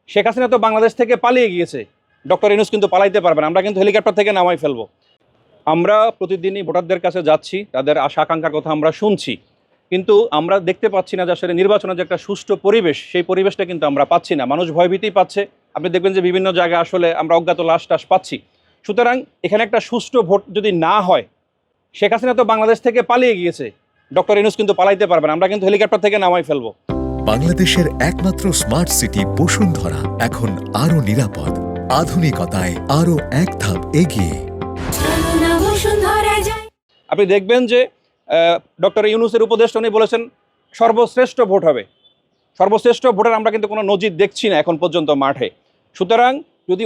শেখ হাসিনা তো বাংলাদেশ থেকে পালিয়ে গিয়েছে, ডক্টর ইউনূস কিন্তু পালাইতে পারবেন, আমরা কিন্তু হেলিকপ্টার থেকে নামাই ফেলবো। আমরা প্রতিদিনই ভোটারদের কাছে যাচ্ছি, তাদের আশা আকাঙ্ক্ষার কথা আমরা শুনছি, কিন্তু আমরা দেখতে পাচ্ছি না যে আসলে নির্বাচনের যে একটা সুষ্ঠু পরিবেশ, সেই পরিবেশটা কিন্তু আমরা পাচ্ছি না। মানুষ ভয়ভীতি পাচ্ছে, আপনি দেখবেন যে বিভিন্ন জায়গায় আসলে আমরা অজ্ঞাত লাশ টাশ পাচ্ছি। সুতরাং এখানে একটা সুষ্ঠু ভোট যদি না হয়, শেখ হাসিনা তো বাংলাদেশ থেকে পালিয়ে গিয়েছে, ডক্টর ইউনূস কিন্তু পালাইতে পারবেন, আমরা কিন্তু হেলিকপ্টার থেকে নামাই ফেলবো। বাংলাদেশের একমাত্র স্মার্ট সিটি বসুন্ধরা এখন আরো নিরাপদ, আধুনিকতায় আরো এক ধাপ এগিয়ে। আপনি দেখবেন যে ডক্টর ইউনূসের উপদেষ্টা উনি বলেছেন সর্বশ্রেষ্ঠ ভোট হবে। সর্বশ্রেষ্ঠ ভোটের আমরা কিন্তু কোনো নজির দেখছি না এখন পর্যন্ত মাঠে। সুতরাং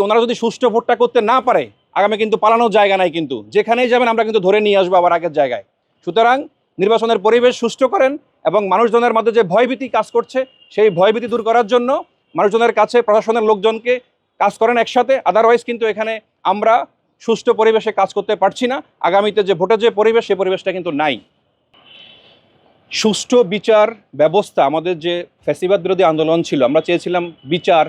ওনারা যদি সুষ্ঠু ভোটটা করতে না পারে, আগামী কিন্তু পালানোর জায়গা নাই, কিন্তু যেখানেই যাবেন আমরা কিন্তু ধরে নিয়ে আসবো আবার আগের জায়গায়। সুতরাং নির্বাচনের পরিবেশ সুষ্ঠু করেন এবং মানুষজনের মধ্যে যে ভয়ভীতি কাজ করছে, সেই ভয়ভীতি দূর করার জন্য মানুষজনের কাছে প্রশাসনের লোকজনকে কাজ করেন একসাথে। আদারওয়াইজ কিন্তু এখানে আমরা সুষ্ঠু পরিবেশে কাজ করতে পারছি না। আগামীতে যে ভোটের যে পরিবেশ, সেই পরিবেশটা কিন্তু নাই। সুষ্ঠু বিচার ব্যবস্থা, আমাদের যে ফ্যাসিবাদ বিরোধী আন্দোলন ছিল, আমরা চেয়েছিলাম বিচার,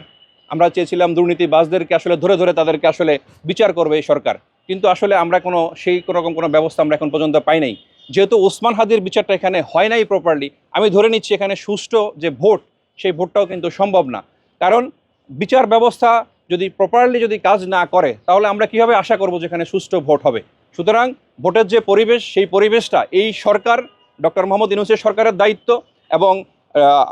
আমরা চেয়েছিলাম দুর্নীতিবাজদেরকে আসলে ধরে ধরে তাদেরকে আসলে বিচার করবে এই সরকার, কিন্তু আসলে আমরা সেই রকম কোনো ব্যবস্থা আমরা এখন পর্যন্ত পাই নাই। যেহেতু ওসমান হাদির বিচারটা এখানে হয় নাই প্রপারলি, আমি ধরে নিচ্ছি এখানে সুষ্ঠু যে ভোট, সেই ভোটটাও কিন্তু সম্ভব না। কারণ বিচার ব্যবস্থা যদি প্রপারলি কাজ না করে, তাহলে আমরা কীভাবে আশা করব যে এখানে সুষ্ঠু ভোট হবে। সুতরাং ভোটের যে পরিবেশ, সেই পরিবেশটা এই সরকার, ডক্টর মোহাম্মদ ইউনূসের সরকারের দায়িত্ব এবং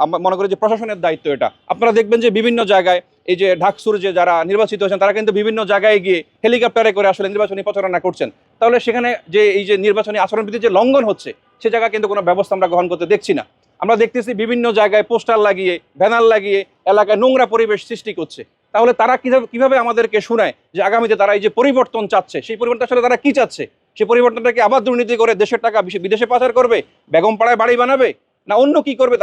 আমরা মনে করি যে প্রশাসনের দায়িত্ব এটা। আপনারা দেখবেন যে বিভিন্ন জায়গায় এই যে ঢাকসুর যে যারা নির্বাচিত হয়েছেন, তারা কিন্তু বিভিন্ন জায়গায় গিয়ে হেলিকপ্টারে করে আসলে নির্বাচনী প্রচারণা করছেন। তাহলে সেখানে যে এই যে নির্বাচনী আচরণবিধি যে লঙ্ঘন হচ্ছে, সে জায়গায় কিন্তু কোনো ব্যবস্থা আমরা গ্রহণ করতে দেখছি না। আমরা দেখতেছি বিভিন্ন জায়গায় পোস্টার লাগিয়ে, ব্যানার লাগিয়ে এলাকায় নোংরা পরিবেশ সৃষ্টি করছে। তাহলে তারা কিভাবে আমাদেরকে শোনায় যে আগামীতে তারা এই যে পরিবর্তন চাচ্ছে, সেই পরিবর্তন আসলে তারা কি চাচ্ছে? সেই পরিবর্তনটাকে আবার দুর্নীতি করে দেশের টাকা বিদেশে পাচার করবে, বেগম পাড়ায় বাড়ি বানাবে, না অন্য কি করবে?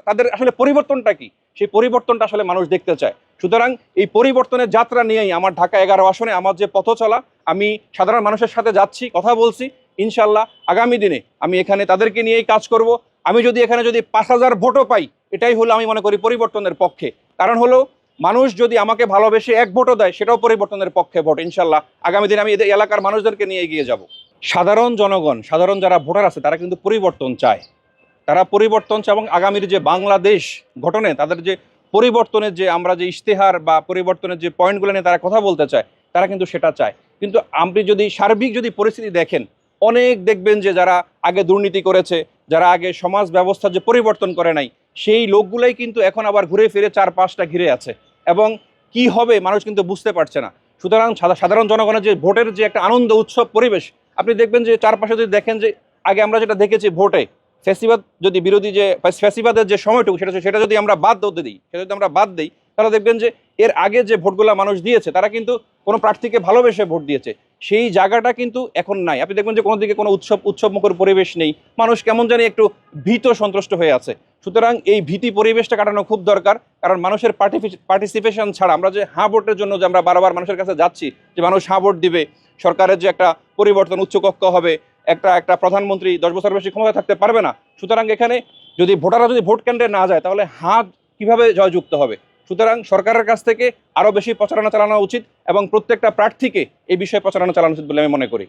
তাদের আসলে পরিবর্তনটা কি? সেই পরিবর্তনটা আসলে মানুষ দেখতে চায়। সুতরাং এই পরিবর্তনের যাত্রা নিয়েই আমার ঢাকা 11 আসনে আমার যে পথ চলা, আমি সাধারণ মানুষের সাথে যাচ্ছি, কথা বলছি। ইনশাল্লাহ আগামী দিনে আমি এখানে তাদেরকে নিয়েই কাজ করব। আমি এখানে 5,000 ভোটও পাই, এটাই হলো আমি মনে করি পরিবর্তনের পক্ষে। কারণ হলো মানুষ যদি আমাকে ভালোবেসে এক ভোটও দেয়, সেটাও পরিবর্তনের পক্ষে ভোট। ইনশাল্লাহ আগামী দিনে আমি এলাকার মানুষদেরকে নিয়ে এগিয়ে যাব। সাধারণ জনগণ, সাধারণ যারা ভোটার আছে, তারা কিন্তু পরিবর্তন চায়। তারা পরিবর্তন চায় এবং আগামীর যে বাংলাদেশ গঠনে তাদের যে পরিবর্তনের যে আমরা যে ইশতেহার বা পরিবর্তনের যে পয়েন্টগুলো নিয়ে তারা কথা বলতে চায়, তারা কিন্তু সেটা চায়। কিন্তু আপনি সার্বিক পরিস্থিতি দেখেন, অনেক দেখবেন যে যারা আগে দুর্নীতি করেছে, যারা আগে সমাজ ব্যবস্থার যে পরিবর্তন করে নাই, সেই লোকগুলাই কিন্তু এখন আবার ঘুরে ফিরে 4-5টা ঘিরে আছে এবং কি হবে মানুষ কিন্তু বুঝতে পারছে না। সুতরাং সাধারণ জনগণের যে ভোটের যে একটা আনন্দ উৎসব পরিবেশ, আপনি দেখবেন যে চারপাশে দেখেন যে আগে আমরা যেটা দেখেছি ভোটে, ফ্যাসিবাদ বিরোধী যে ফ্যাসিবাদের যে সময়টুকু, সেটা যদি আমরা বাদ দিই, তাহলে দেখবেন যে এর আগে যে ভোটগুলো মানুষ দিয়েছে, তারা কিন্তু কোনো প্রার্থীকে ভালোবেসে ভোট দিয়েছে। সেই জায়গাটা কিন্তু এখন নাই। আপনি দেখবেন যে কোনো দিকে কোনো উৎসবমুখর পরিবেশ নেই, মানুষ কেমন জানি একটু ভীত সন্ত্রস্ত হয়ে আছে। সুতরাং এই ভীতি পরিবেশটা কাটানো খুব দরকার, কারণ মানুষের পার্টিসিপেশন ছাড়া আমরা যে হ্যাঁ ভোটের জন্য যে আমরা বারবার মানুষের কাছে যাচ্ছি যে মানুষ হ্যাঁ ভোট দিবে, সরকারের যে একটা পরিবর্তন উচ্চকক্ষ হবে, একটা প্রধানমন্ত্রী 10 বছর বেশি ক্ষমতা থাকতে পারবে না। সুতরাং এখানে ভোটাররা ভোট কেন্দ্রে না যায়, তাহলে হাত কিভাবে জয়যুক্ত হবে? সুতরাং সরকারের কাছ থেকে আরও বেশি প্রচারণা চালানো উচিত এবং প্রত্যেকটা প্রার্থীকে এই বিষয়ে প্রচারণা চালানো উচিত বলে আমি মনে করি।